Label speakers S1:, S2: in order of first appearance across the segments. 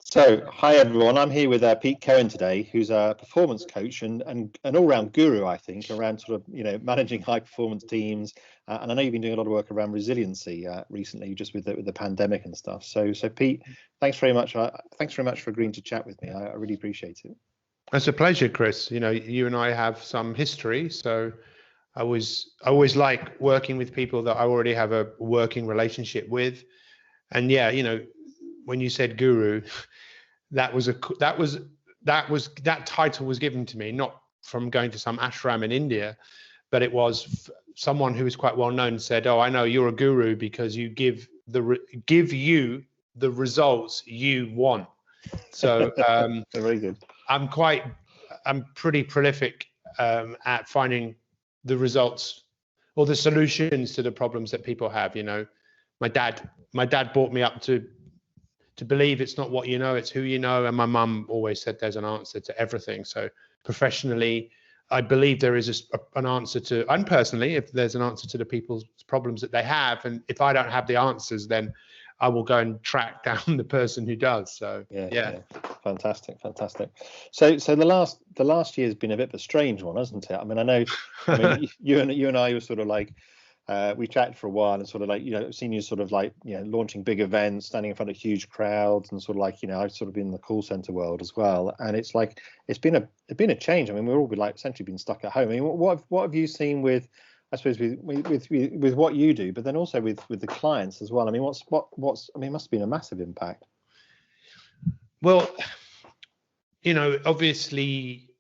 S1: So, hi everyone. I'm here with Pete Cohen today, who's a performance coach and an all-round guru, I think, around sort of managing high-performance teams. And I know you've been doing a lot of work around resiliency recently, just with the pandemic and stuff. So Pete, thanks very much. Thanks very much for agreeing to chat with me. I really appreciate it.
S2: It's a pleasure, Chris. You and I have some history, so I always like working with people that I already have a working relationship with. And yeah, when you said guru, that title was given to me not from going to some ashram in India, but it was someone who was quite well known said, "Oh, I know you're a guru because you give you the results you want." So
S1: very good.
S2: I'm pretty prolific at finding the results or the solutions to the problems that people have. My dad brought me up to believe it's not what you know, it's who you know. And my mum always said there's an answer to everything. So professionally, I believe there is an answer to, and personally, if there's an answer to the people's problems that they have, and if I don't have the answers, then I will go and track down the person who does. So yeah.
S1: Fantastic. So the last year has been a bit of a strange one, hasn't it? I mean, you and I were sort of like, we chatted for a while and sort of like, seen you sort of like, launching big events, standing in front of huge crowds, and sort of like, I've sort of been in the call center world as well. And it's like, it's been a change. I mean, we've all been like essentially been stuck at home. I mean, what have you seen with, I suppose with what you do, but then also with the clients as well? I mean, it must have been a massive impact.
S2: Well, obviously,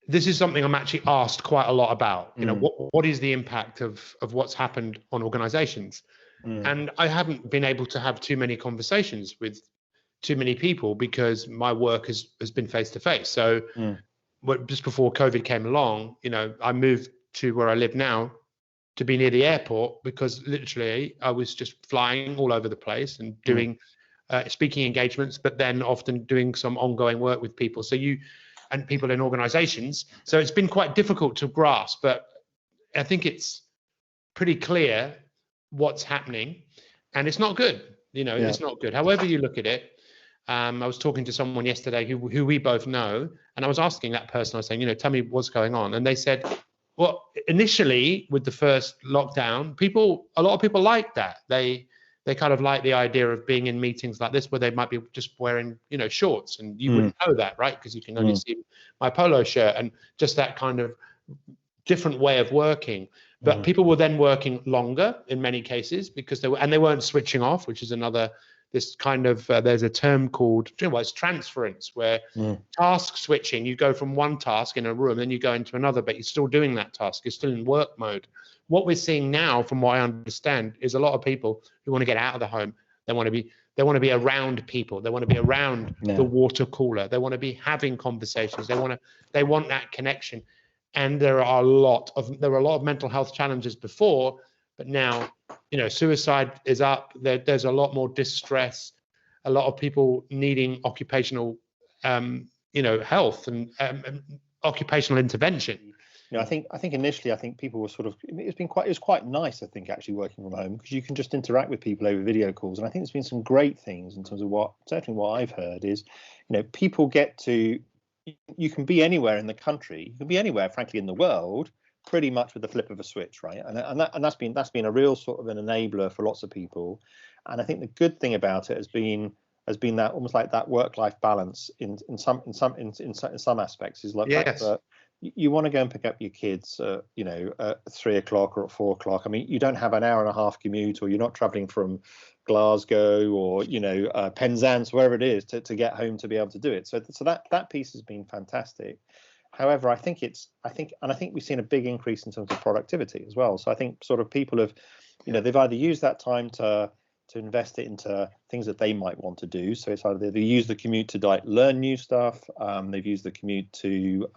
S2: this is something I'm actually asked quite a lot about. What is the impact of what's happened on organizations? And I haven't been able to have too many conversations with too many people because my work has been face to face. So just before COVID came along, I moved to where I live now to be near the airport because literally I was just flying all over the place and doing speaking engagements, but then often doing some ongoing work with people. And people in organizations. So it's been quite difficult to grasp, but I think it's pretty clear what's happening, and it's not good. It's not good. However you look at it, I was talking to someone yesterday who we both know, and I was asking that person, I was saying, tell me what's going on. And they said, well, initially with the first lockdown, a lot of people liked that. They kind of like the idea of being in meetings like this where they might be just wearing, shorts, and you wouldn't know that, right? Because you can only see my polo shirt, and just that kind of different way of working. But people were then working longer in many cases because they weren't switching off, which is this kind of, there's a term called, it's transference, where task switching, you go from one task in a room, then you go into another, but you're still doing that task, you're still in work mode. What we're seeing now, from what I understand, is a lot of people who want to get out of the home. They want to be around people. They want to be around the water cooler. They want to be having conversations. They want that connection. And there are a lot of mental health challenges before, but now, suicide is up. There's a lot more distress. A lot of people needing occupational, health and occupational intervention.
S1: I think initially, people were sort of, it was quite nice, I think, actually working from home, because you can just interact with people over video calls. And I think there's been some great things in terms of certainly what I've heard is, people you can be anywhere in the country, you can be anywhere, frankly, in the world, pretty much with the flip of a switch, right? And that's been a real sort of an enabler for lots of people. And I think the good thing about it has been that almost like that work-life balance in some aspects is like that. You want to go and pick up your kids, at 3 o'clock or at 4 o'clock. I mean, you don't have an hour and a half commute, or you're not traveling from Glasgow or Penzance, wherever it is, to get home to be able to do it. So that piece has been fantastic. However, I think we've seen a big increase in terms of productivity as well. So I think sort of people have, they've either used that time to invest it into things that they might want to do. So it's either they use the commute to learn new stuff. They've used the commute to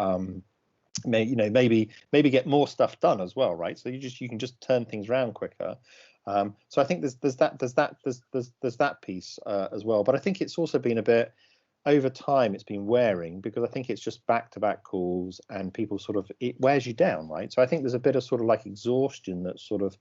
S1: maybe get more stuff done as well, right? So you can just turn things around quicker. So I think there's that piece as well. But I think it's also been a bit, over time, it's been wearing, because I think it's just back-to-back calls, and people it wears you down, right? So I think there's a bit of sort of like exhaustion that's sort of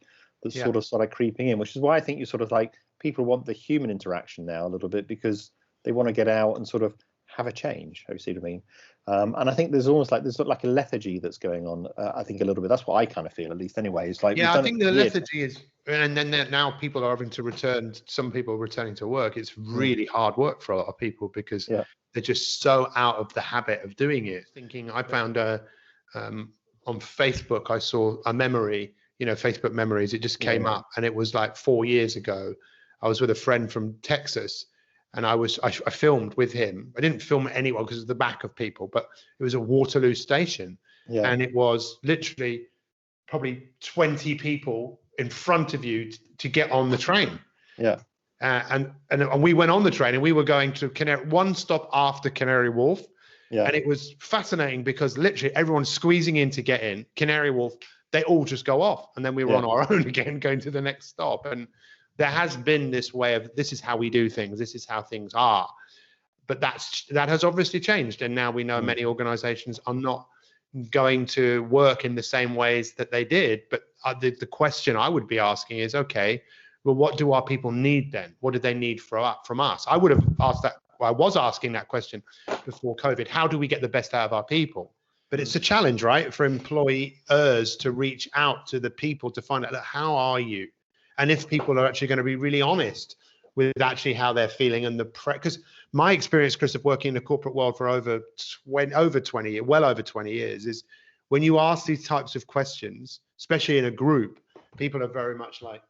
S1: creeping in, which is why I think you sort of like, people want the human interaction now a little bit, because they want to get out and sort of have a change. You see what I mean? And I think there's almost like there's like a lethargy that's going on. I think a little bit. That's what I kind of feel, at least. Anyway, it's like
S2: I think the lethargy is, and then now people are having to return. Some people are returning to work. It's really hard work for a lot of people because they're just so out of the habit of doing it. Thinking, I found on Facebook, I saw a memory. Facebook memories. It just came up, and it was like 4 years ago. I was with a friend from Texas. And I filmed with him. I didn't film anyone because of the back of people, but it was a Waterloo station. Yeah. And it was literally probably 20 people in front of you to get on the train.
S1: Yeah.
S2: And we went on the train and we were going to one stop after Canary Wharf. Yeah. And it was fascinating because literally everyone's squeezing in to get in. Canary Wharf, they all just go off. And then we were on our own again, going to the next stop. And there has been this way of, this is how we do things, this is how things are. But that has obviously changed. And now we know many organizations are not going to work in the same ways that they did. But the question I would be asking is, okay, well, what do our people need then? What do they need from us? I would have asked that. I was asking that question before COVID. How do we get the best out of our people? But it's a challenge, right, for employers to reach out to the people to find out, how are you? And if people are actually going to be really honest with actually how they're feeling and because my experience, Chris, of working in the corporate world for well over 20 years, is when you ask these types of questions, especially in a group, people are very much like,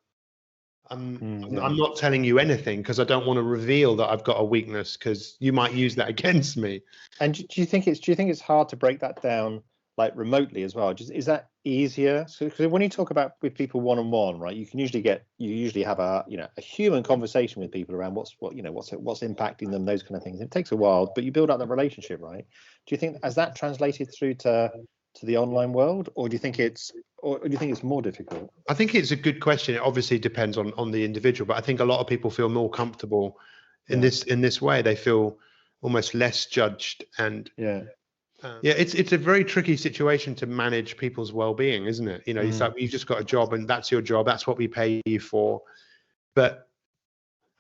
S2: I'm not telling you anything because I don't want to reveal that I've got a weakness because you might use that against me.
S1: And do you think it's hard to break that down like remotely as well? Is that easier? Because when you talk about with people one-on-one, right, you usually have a human conversation with people around what's impacting them, those kind of things. It takes a while, but you build up that relationship, right? Do you think has that translated through to the online world, or do you think it's more difficult?
S2: I think it's a good question. It obviously depends on the individual, but I think a lot of people feel more comfortable in this way. They feel almost less judged and it's a very tricky situation to manage people's well-being, isn't it? It's like you've just got a job and that's your job. That's what we pay you for. But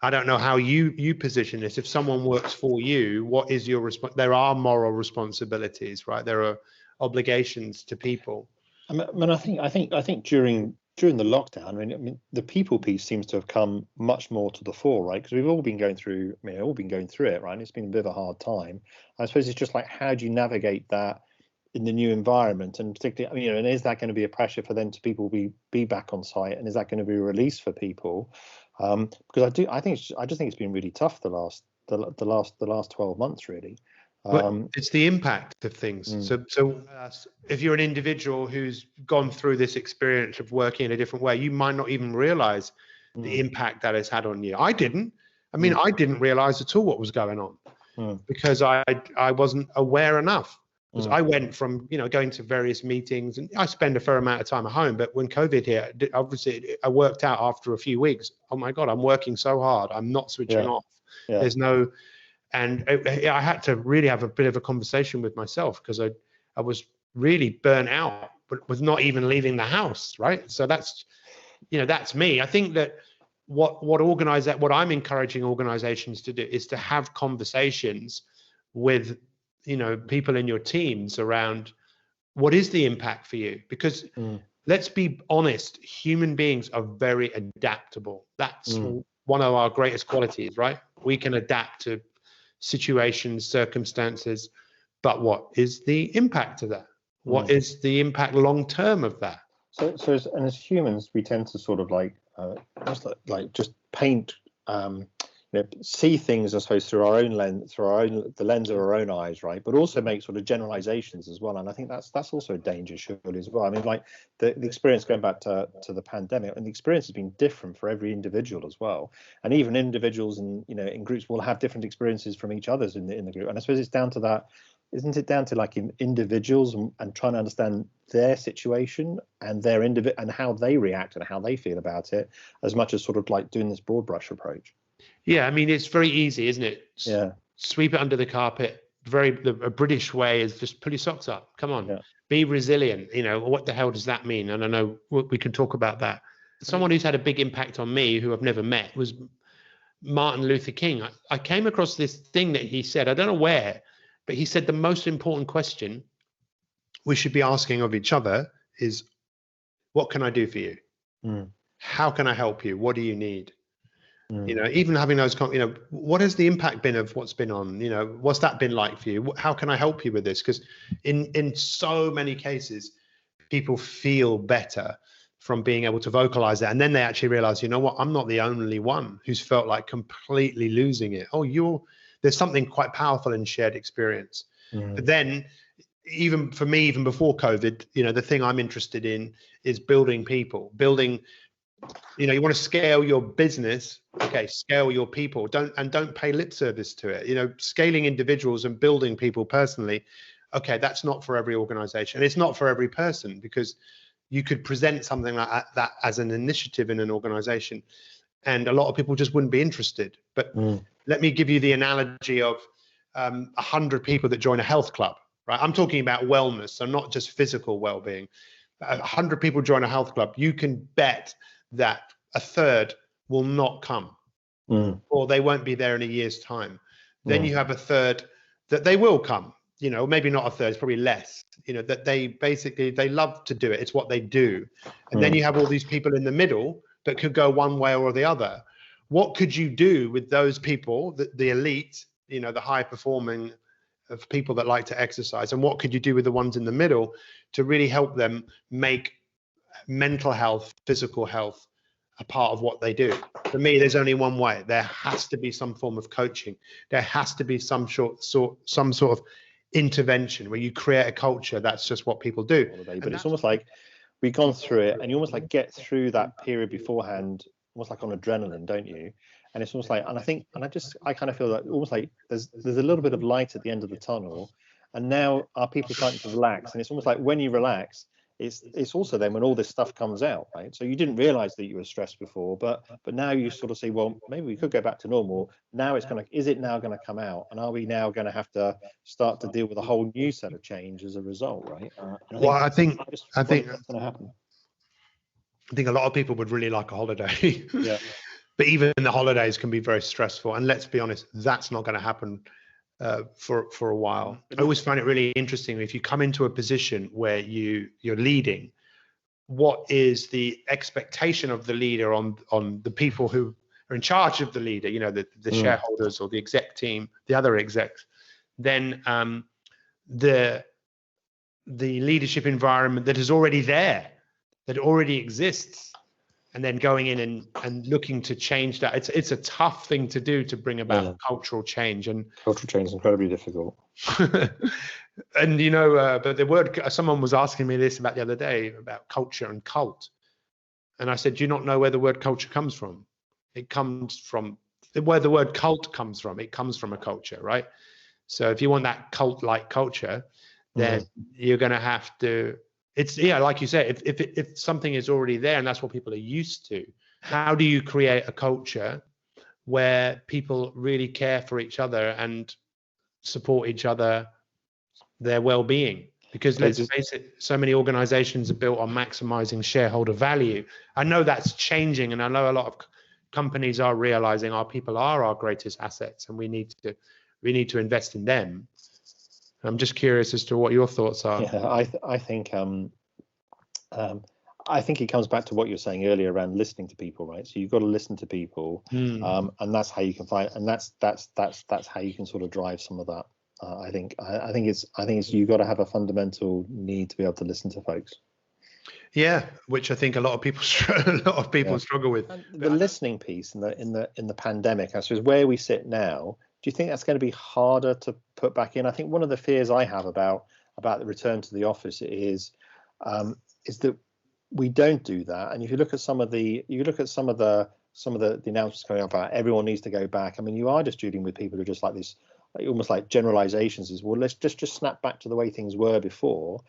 S2: I don't know how you position this. If someone works for you, what is your response? There are moral responsibilities, right? There are obligations to people.
S1: I mean, I think during the lockdown, I mean, the people piece seems to have come much more to the fore, right? Because we've all been going through it, right? And it's been a bit of a hard time. I suppose it's just like, how do you navigate that in the new environment? And particularly, and is that going to be a pressure for them to people be back on site? And is that going to be a release for people? Because I just think it's been really tough the last 12 months, really.
S2: But it's the impact of things. So if you're an individual who's gone through this experience of working in a different way, you might not even realize the impact that it's had on you. I didn't. I mean, I didn't realize at all what was going on because I wasn't aware enough. Because I went from going to various meetings, and I spend a fair amount of time at home. But when COVID hit, obviously I worked out after a few weeks. Oh my God, I'm working so hard. I'm not switching off. Yeah. There's no. And I had to really have a bit of a conversation with myself because I was really burnt out, but was not even leaving the house, right? So that's me. I think that what I'm encouraging organizations to do is to have conversations with people in your teams around what is the impact for you, because let's be honest, human beings are very adaptable. That's one of our greatest qualities, right? We can adapt to situations, circumstances, but what is the impact of that? What is the impact long term of that?
S1: So as humans, we tend to sort of just paint, see things, I suppose, through our own lens, the lens of our own eyes, right? But also make sort of generalizations as well. And I think that's also a danger, surely, as well. I mean, like the experience going back to the pandemic, and the experience has been different for every individual as well. And even individuals in groups will have different experiences from each other's in the group. And I suppose it's down to that. Isn't it down to like individuals and trying to understand their situation and and how they react and how they feel about it, as much as sort of like doing this broad brush approach?
S2: Yeah, I mean, it's very easy, isn't it?
S1: Yeah.
S2: Sweep it under the carpet. A British way is just pull your socks up. Come on, be resilient. What the hell does that mean? And I know we can talk about that. Someone who's had a big impact on me, who I've never met, was Martin Luther King, I came across this thing that he said, I don't know where, but he said the most important question we should be asking of each other is, what can I do for you? How can I help you? What do you need? You know, even having those, you know, what has the impact been of what's been on, you know, what's that been like for you? How can I help you with this? Because in so many cases, people feel better from being able to vocalize that. And then they actually realize, you know what, I'm not the only one who's felt like completely losing it. Oh, there's something quite powerful in shared experience. But then even for me, even before COVID, you know, the thing I'm interested in is building people, building, you know, you want to scale your business, okay, scale your people, don't pay lip service to it. You know, scaling individuals and building people personally, okay, that's not for every organization. It's not for every person, because you could present something like that as an initiative in an organization, and a lot of people just wouldn't be interested. But let me give you the analogy of 100 people that join a health club, right? I'm talking about wellness, so not just physical well-being. 100 people join a health club, you can bet that a third will not come, or they won't be there in a year's time. Then you have a third that they will come, you know, maybe not a third, it's probably less, you know, that they love to do it. It's what they do. And then you have all these people in the middle that could go one way or the other. What could you do with those people, the elite, you know, the high performing of people that like to exercise? And what could you do with the ones in the middle to really help them make mental health, physical health a part of what they do? For me, there's only one way. There has to be some form of coaching. There has to be some sort of intervention where you create a culture that's just what people do.
S1: But it's almost like we've gone through it, and you almost like get through that period beforehand, almost like on adrenaline, don't you? And it's almost like, and I kind of feel that almost like there's a little bit of light at the end of the tunnel, and now our people are starting to relax, and it's almost like when you relax, it's also then when all this stuff comes out, right? So you didn't realize that you were stressed before, but now you sort of say, well, maybe we could go back to normal. Now is it now going to come out, and are we now going to have to start to deal with a whole new set of change as a result, right?
S2: I think
S1: that's going to happen.
S2: I think a lot of people would really like a holiday.
S1: Yeah.
S2: But even the holidays can be very stressful, and let's be honest, that's not going to happen for a while. I always find it really interesting if you come into a position where you're leading, what is the expectation of the leader on the people who are in charge of the leader, you know, the shareholders or the exec team, the other execs. Then the leadership environment that is already there, that already exists, and then going in and looking to change that. It's a tough thing to do, to bring about cultural change. And
S1: cultural change is incredibly difficult.
S2: And, you know, but the word, someone was asking me this about the other day about culture and cult. And I said, do you not know where the word culture comes from? It comes from where the word cult comes from. It comes from a culture, right? So if you want that cult-like culture, then you're going to have to, like you say, if something is already there and that's what people are used to, how do you create a culture where people really care for each other and support each other, their well-being? Because let's face it, so many organizations are built on maximizing shareholder value. I know that's changing, and I know a lot of companies are realizing our people are our greatest assets, and we need to invest in them. I'm just curious as to what your thoughts are.
S1: Yeah, I think it comes back to what you were saying earlier around listening to people, right? So you've got to listen to people, and that's how you can find, and that's how you can sort of drive some of that. I think it's you've got to have a fundamental need to be able to listen to folks.
S2: Yeah, which I think a lot of people struggle with.
S1: And the listening piece in the pandemic, I suppose, where we sit now, do you think that's going to be harder to put back in? I think one of the fears I have about the return to the office is that we don't do that. And if you look at some of the announcements coming up about everyone needs to go back, I mean, you are just dealing with people who are just like this, almost like generalizations. Is, well, let's just snap back to the way things were before.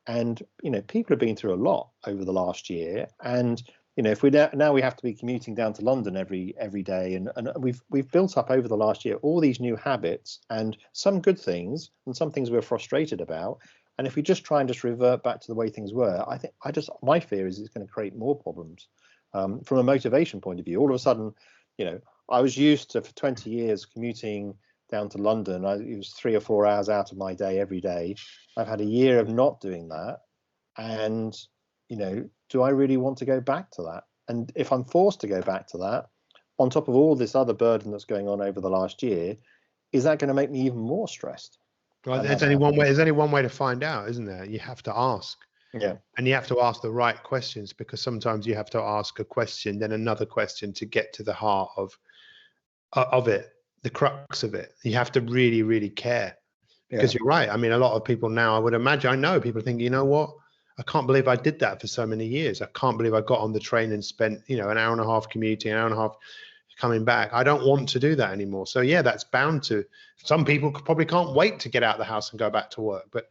S1: And you know, people have been through a lot over the last year, and you know, if we now we have to be commuting down to London every day, and we've built up over the last year all these new habits, and some good things and some things we're frustrated about. And if we just try and just revert back to the way things were, my fear is it's going to create more problems from a motivation point of view. All of a sudden, you know, I was used to, for 20 years, commuting down to London. It was 3 or 4 hours out of my day every day. I've had a year of not doing that. And, do I really want to go back to that? And if I'm forced to go back to that, on top of all this other burden that's going on over the last year, is that going to make me even more stressed?
S2: Well, there's only one way. There's only one way to find out, isn't there? You have to ask.
S1: Yeah.
S2: And you have to ask the right questions, because sometimes you have to ask a question, then another question to get to the heart of it, the crux of it. You have to really, really care, because you're right. I mean, a lot of people now, I would imagine, I know people think, you know what? I can't believe I did that for so many years. I can't believe I got on the train and spent, an hour and a half commuting, an hour and a half coming back. I don't want to do that anymore. So yeah, that's bound to, some people probably can't wait to get out of the house and go back to work. But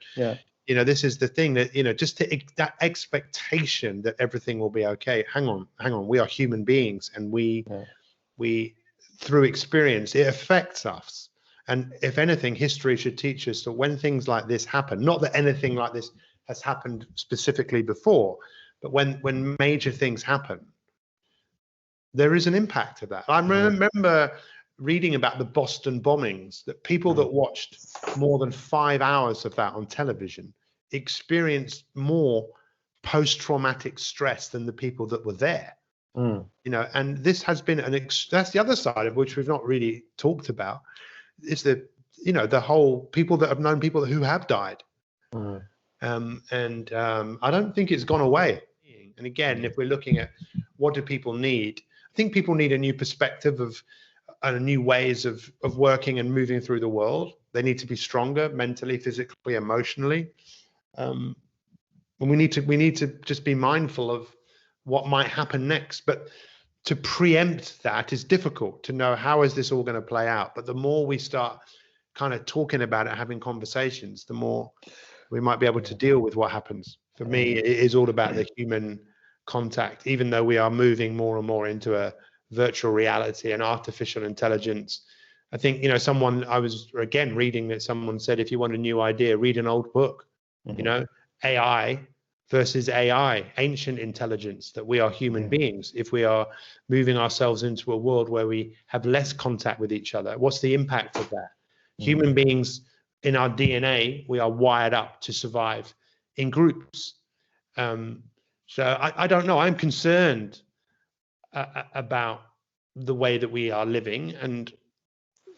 S2: this is the thing that, just that expectation that everything will be okay. Hang on. We are human beings, and we through experience, it affects us. And if anything, history should teach us that when things like this happen, not that anything like this has happened specifically before, but when major things happen, there is an impact of that. I remember reading about the Boston bombings, that people that watched more than 5 hours of that on television experienced more post-traumatic stress than the people that were there. And this has been that's the other side of which we've not really talked about, is the whole people that have known people who have died. I don't think it's gone away. And again, if we're looking at what do people need, I think people need a new perspective of new ways of working and moving through the world. They need to be stronger mentally, physically, emotionally. And we need to just be mindful of what might happen next. But to preempt that is difficult, to know how is this all going to play out. But the more we start kind of talking about it, having conversations, the more we might be able to deal with what happens. For me, it is all about the human contact, even though we are moving more and more into a virtual reality and artificial intelligence. I think, I was again reading that someone said, if you want a new idea, read an old book. AI versus AI, ancient intelligence, that we are human beings. If we are moving ourselves into a world where we have less contact with each other, what's the impact of that? Human beings, in our DNA, we are wired up to survive in groups. So I don't know. I'm concerned about the way that we are living, and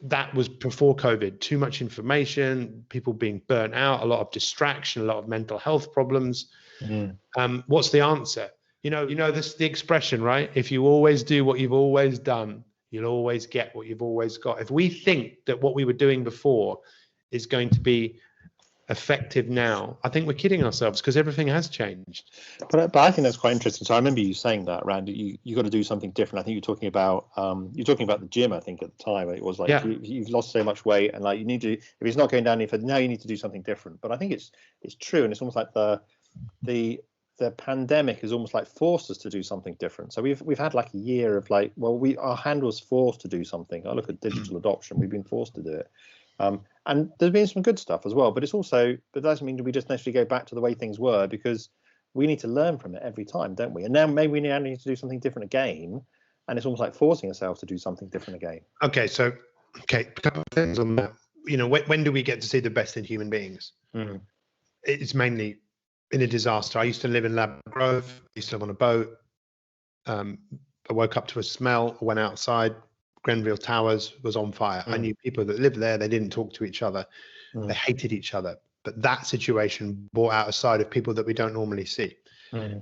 S2: that was before COVID. Too much information, people being burnt out, a lot of distraction, a lot of mental health problems. What's the answer? This the expression, right? If you always do what you've always done, you'll always get what you've always got. If we think that what we were doing before is going to be effective now, I think we're kidding ourselves, because everything has changed.
S1: But I think that's quite interesting. So I remember you saying that, Randy, you got to do something different. I think you're talking about the gym. I think at the time it was like you've lost so much weight, and like you need to, if it's not going down any further, now you need to do something different. But I think it's true, and it's almost like the pandemic has almost like forced us to do something different. So we've had like a year of like, our hand was forced to do something. I look at digital adoption, we've been forced to do it. And there's been some good stuff as well, but that doesn't mean we just necessarily go back to the way things were, because we need to learn from it every time, don't we? And now maybe we need to do something different again, and it's almost like forcing ourselves to do something different again.
S2: Okay, a couple of things on that. When do we get to see the best in human beings? It's mainly in a disaster. I used to live in Ladbroke Grove. I used to live on a boat. I woke up to a smell. I went outside. Grenville Towers was on fire. I knew people that lived there. They didn't talk to each other. They hated each other. But that situation brought out a side of people that we don't normally see,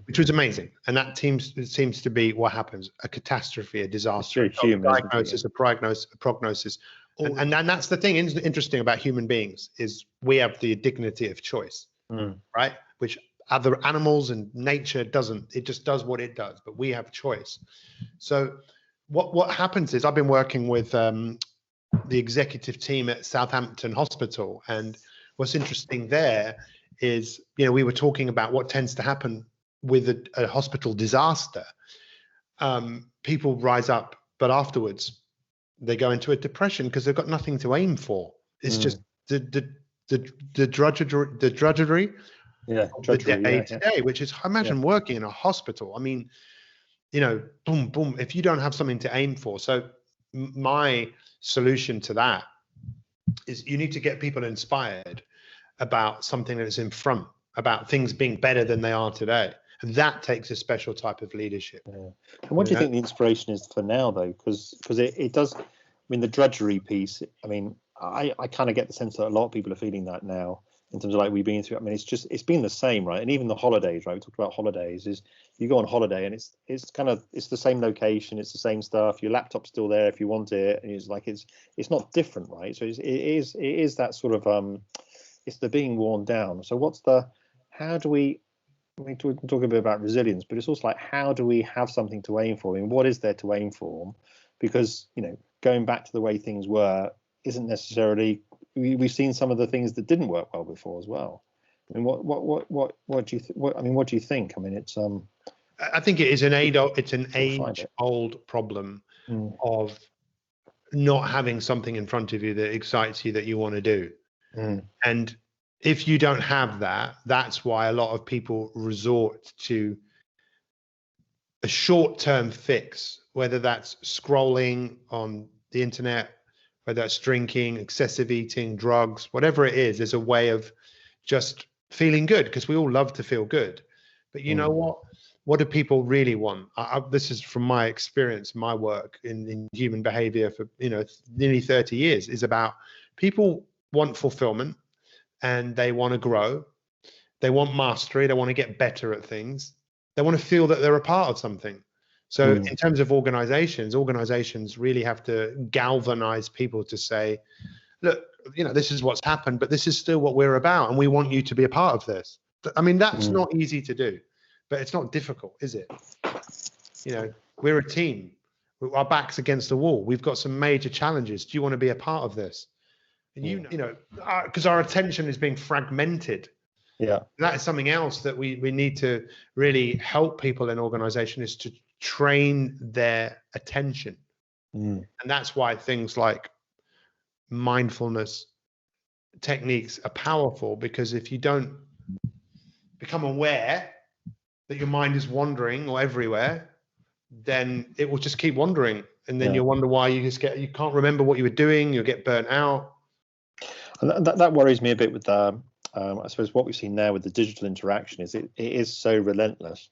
S2: which was amazing. And that seems to be what happens: a catastrophe, a disaster, a diagnosis, a prognosis. And that's the thing interesting about human beings, is we have the dignity of choice, right? Which other animals and nature doesn't. It just does what it does. But we have choice. So what happens is, I've been working with the executive team at Southampton Hospital, and what's interesting there is, we were talking about what tends to happen with a hospital disaster. People rise up, but afterwards they go into a depression because they've got nothing to aim for. It's just the drudgery, the day to day, which is, imagine working in a hospital. I mean, boom, boom, if you don't have something to aim for. So my solution to that is you need to get people inspired about something that's in front, about things being better than they are today. And that takes a special type of leadership.
S1: Yeah. And what do you think the inspiration is for now, though? Because it does, I mean, the drudgery piece, I mean, I kind of get the sense that a lot of people are feeling that now in terms of like we've been through. I mean, it's been the same, right? And even the holidays, right? We talked about holidays, is you go on holiday and it's the same location, it's the same stuff. Your laptop's still there if you want it. And it's like, it's not different, right? So it is that sort of, it's the being worn down. So how do we talk a bit about resilience, but it's also like, how do we have something to aim for? I mean, what is there to aim for? Because, going back to the way things were isn't necessarily, we've seen some of the things that didn't work well before as well. I mean, what do you think? I mean, it's
S2: I think it is an age-old problem of not having something in front of you that excites you, that you want to do. And if you don't have that, that's why a lot of people resort to a short-term fix, whether that's scrolling on the internet, whether that's drinking, excessive eating, drugs, whatever it is. There's a way of just feeling good, because we all love to feel good. But you know what? What do people really want? This is from my experience, my work in human behavior for nearly 30 years, is about people want fulfillment, and they want to grow. They want mastery. They want to get better at things. They want to feel that they're a part of something. So in terms of organizations really have to galvanize people to say, look, this is what's happened, but this is still what we're about, and we want you to be a part of this. I mean, that's not easy to do, but it's not difficult, is it? We're a team. Our back's against the wall. We've got some major challenges. Do you want to be a part of this? And because our attention is being fragmented.
S1: Yeah,
S2: that is something else that we need to really help people in organization, is to train their attention. And that's why things like mindfulness techniques are powerful, because if you don't become aware that your mind is wandering or everywhere, then it will just keep wandering, and then you'll wonder why you can't remember what you were doing. You'll get burnt out.
S1: And that worries me a bit with I suppose what we've seen now with the digital interaction is it is so relentless.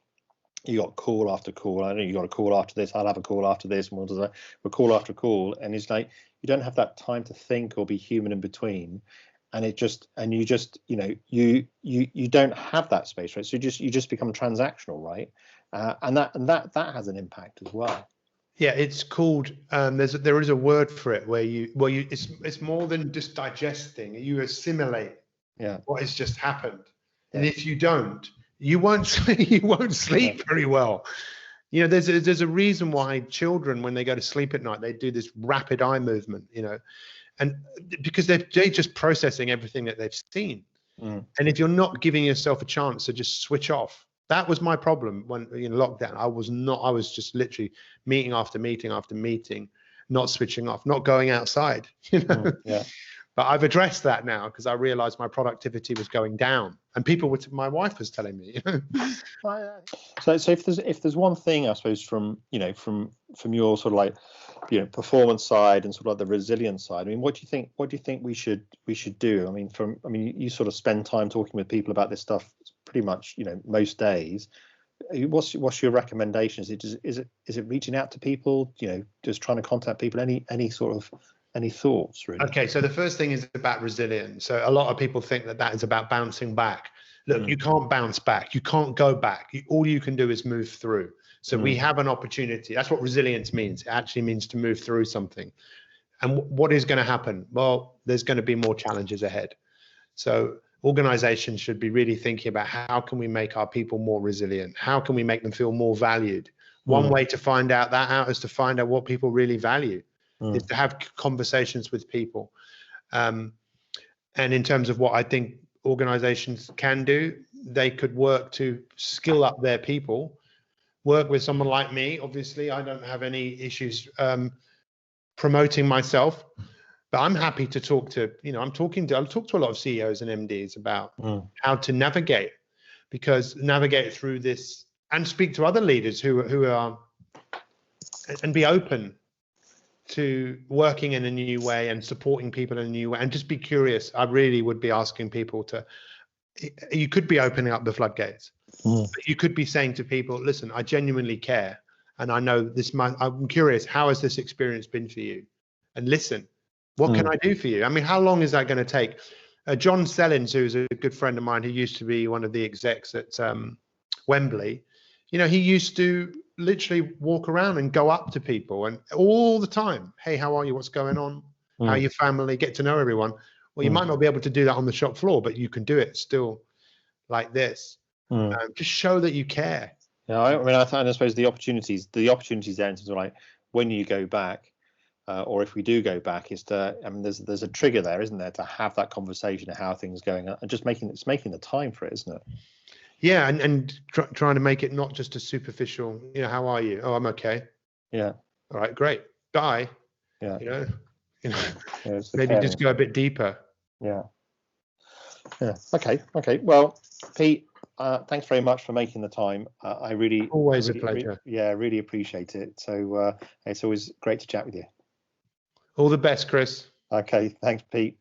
S1: You got call after call. I know you got a call after this. I'll have a call after this, and we'll call after call, and it's like you don't have that time to think or be human in between, and you don't have that space, right? So you just become transactional, right? And that has an impact as well.
S2: Yeah, it's called. There is a word for it where it's more than just digesting. You assimilate what has just happened, and if you don't, you won't sleep very well. There's a reason why children, when they go to sleep at night, they do this rapid eye movement. And because they're just processing everything that they've seen. And if you're not giving yourself a chance to just switch off. That was my problem when in lockdown. I was just literally meeting after meeting after meeting, not switching off, not going outside. But I've addressed that now, because I realized my productivity was going down, and my wife was telling me.
S1: So if there's one thing, I suppose, from your sort of like performance side and sort of like the resilience side, I mean, what do you think we should do? I mean, you sort of spend time talking with people about this stuff pretty much most days. What's your recommendation? Is it reaching out to people, just trying to contact people? Any thoughts, really?
S2: Okay, so the first thing is about resilience. So a lot of people think that is about bouncing back. Look, you can't bounce back. You can't go back. All you can do is move through. So we have an opportunity. That's what resilience means. It actually means to move through something. And what is going to happen? Well, there's going to be more challenges ahead. So organizations should be really thinking about, how can we make our people more resilient? How can we make them feel more valued? One way to find out that is to find out what people really value. Is to have conversations with people. And in terms of what I think organizations can do, they could work to skill up their people, work with someone like me. Obviously, I don't have any issues promoting myself, but I'm happy to talk to, I'll talk to a lot of CEOs and MDs about how to navigate through this, and speak to other leaders who are, and be open to working in a new way and supporting people in a new way, and just be curious. I really would be asking people to, you could be opening up the floodgates. But you could be saying to people, listen, I genuinely care. And I know this month, I'm curious, how has this experience been for you? And listen, what can I do for you? I mean, how long is that going to take? John Sellins, who's a good friend of mine, who used to be one of the execs at Wembley, you know, he used to literally walk around and go up to people and all the time, hey, how are you? What's going on? How are your family? Get to know everyone. Well, you might not be able to do that on the shop floor, but you can do it still like this. Just show that you care.
S1: Yeah, I mean, I suppose the opportunities there in terms of like when you go back, or if we do go back, is to, I mean, there's a trigger there, isn't there, to have that conversation of how things are going, and just making the time for it, isn't it?
S2: Yeah, and trying to make it not just a superficial, you know, how are you? Oh, I'm okay.
S1: Yeah.
S2: All right, great. Bye.
S1: Yeah.
S2: You know,
S1: yeah,
S2: maybe just go a bit deeper.
S1: Yeah. Yeah. Okay. Well, Pete, thanks very much for making the time. I really
S2: always a pleasure.
S1: Really appreciate it. So it's always great to chat with you.
S2: All the best, Chris.
S1: Okay. Thanks, Pete.